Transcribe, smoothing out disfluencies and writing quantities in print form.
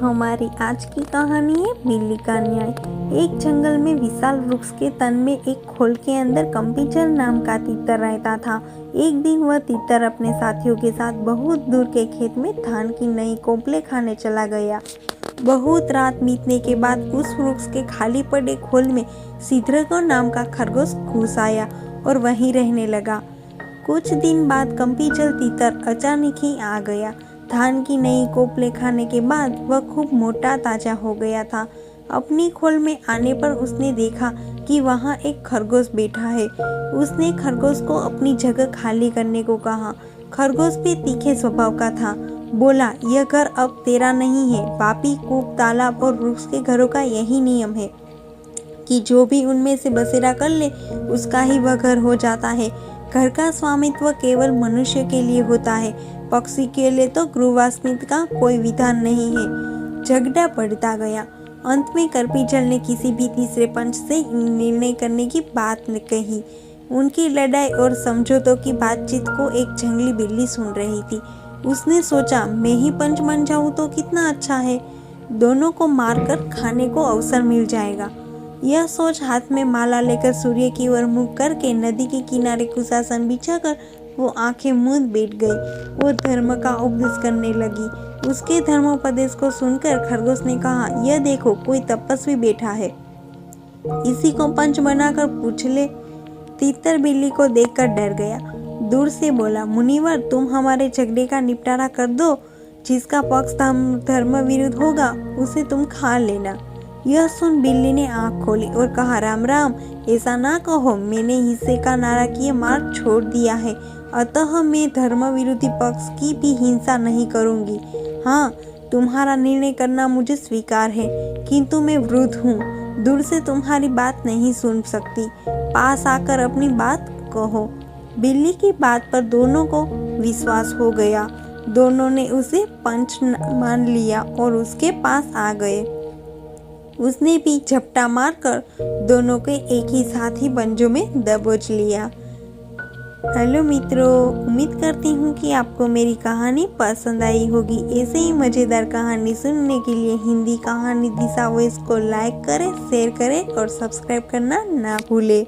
हमारी आज की कहानी है बिल्ली का न्याय। एक जंगल में विशाल वृक्ष के तन में एक खोल के अंदर कंपीचर नाम का तीतर रहता था। एक दिन वह तीतर अपने साथियों के साथ बहुत दूर के खेत में धान की नई कोपले खाने चला गया। बहुत रात बीतने के बाद उस वृक्ष के खाली पड़े खोल में सिद्रगो नाम का खरगोश घुस आया और वहीं रहने लगा। कुछ दिन बाद कंपीचर तीतर अचानक ही आ गया। धान की नई कोपले खाने के बाद वह खूब मोटा ताजा हो गया था। अपनी खोल में आने पर उसने देखा कि वहाँ एक खरगोश बैठा है। उसने खरगोश को अपनी जगह खाली करने को कहा। खरगोश भी तीखे स्वभाव का था। बोला, यह घर अब तेरा नहीं है। पापी, कूप, तालाब और वृक्ष के घरों का यही नियम है कि जो भी उनमें से बसेरा कर ले उसका ही वह घर हो जाता है। घर का स्वामित्व केवल मनुष्य के लिए होता है, पक्षी के लिए तो गृहवासित्व का कोई विधान नहीं है। झगड़ा बढ़ता गया। अंत में करपीचर ने किसी भी तीसरे पंच से निर्णय करने की बात न कही। उनकी लड़ाई और समझौतों की बातचीत को एक जंगली बिल्ली सुन रही थी। उसने सोचा, मैं ही पंच बन जाऊं तो कितना अच्छा है। दोनों को मारकर खाने को अवसर मिल जाएगा। यह सोच हाथ में माला लेकर सूर्य की ओर मुख करके नदी के किनारे कुशासन बिछाकर वो आंखें मूंद बैठ गई। वो धर्म का उपदेश करने लगी। उसके धर्मोपदेश को सुनकर खरगोश ने कहा, यह देखो, कोई तपस्वी बैठा है, इसी को पंच बनाकर पूछ ले। तीतर बिल्ली को देखकर डर गया। दूर से बोला, मुनिवर, तुम हमारे झगड़े का निपटारा कर दो। जिसका पक्ष धर्म विरुद्ध होगा उसे तुम खा लेना। यह सुन बिल्ली ने आंख खोली और कहा, राम राम, ऐसा ना कहो। मैंने हिस्से का नारा किए मार्ग छोड़ दिया है, अतः मैं धर्म विरोधी पक्ष की भी हिंसा नहीं करूंगी। हाँ, तुम्हारा निर्णय करना मुझे स्वीकार है, किंतु मैं वृद्ध हूँ, दूर से तुम्हारी बात नहीं सुन सकती। पास आकर अपनी बात कहो। बिल्ली की बात पर दोनों को विश्वास हो गया। दोनों ने उसे पंच मान लिया और उसके पास आ गए। उसने भी झपटा मारकर दोनों के एक ही साथ ही पंजों में दबोच लिया। हेलो मित्रों, उम्मीद करती हूँ कि आपको मेरी कहानी पसंद आई होगी। ऐसे ही मज़ेदार कहानी सुनने के लिए हिंदी कहानी दिशा वॉइस को लाइक करें, शेयर करें और सब्सक्राइब करना ना भूलें।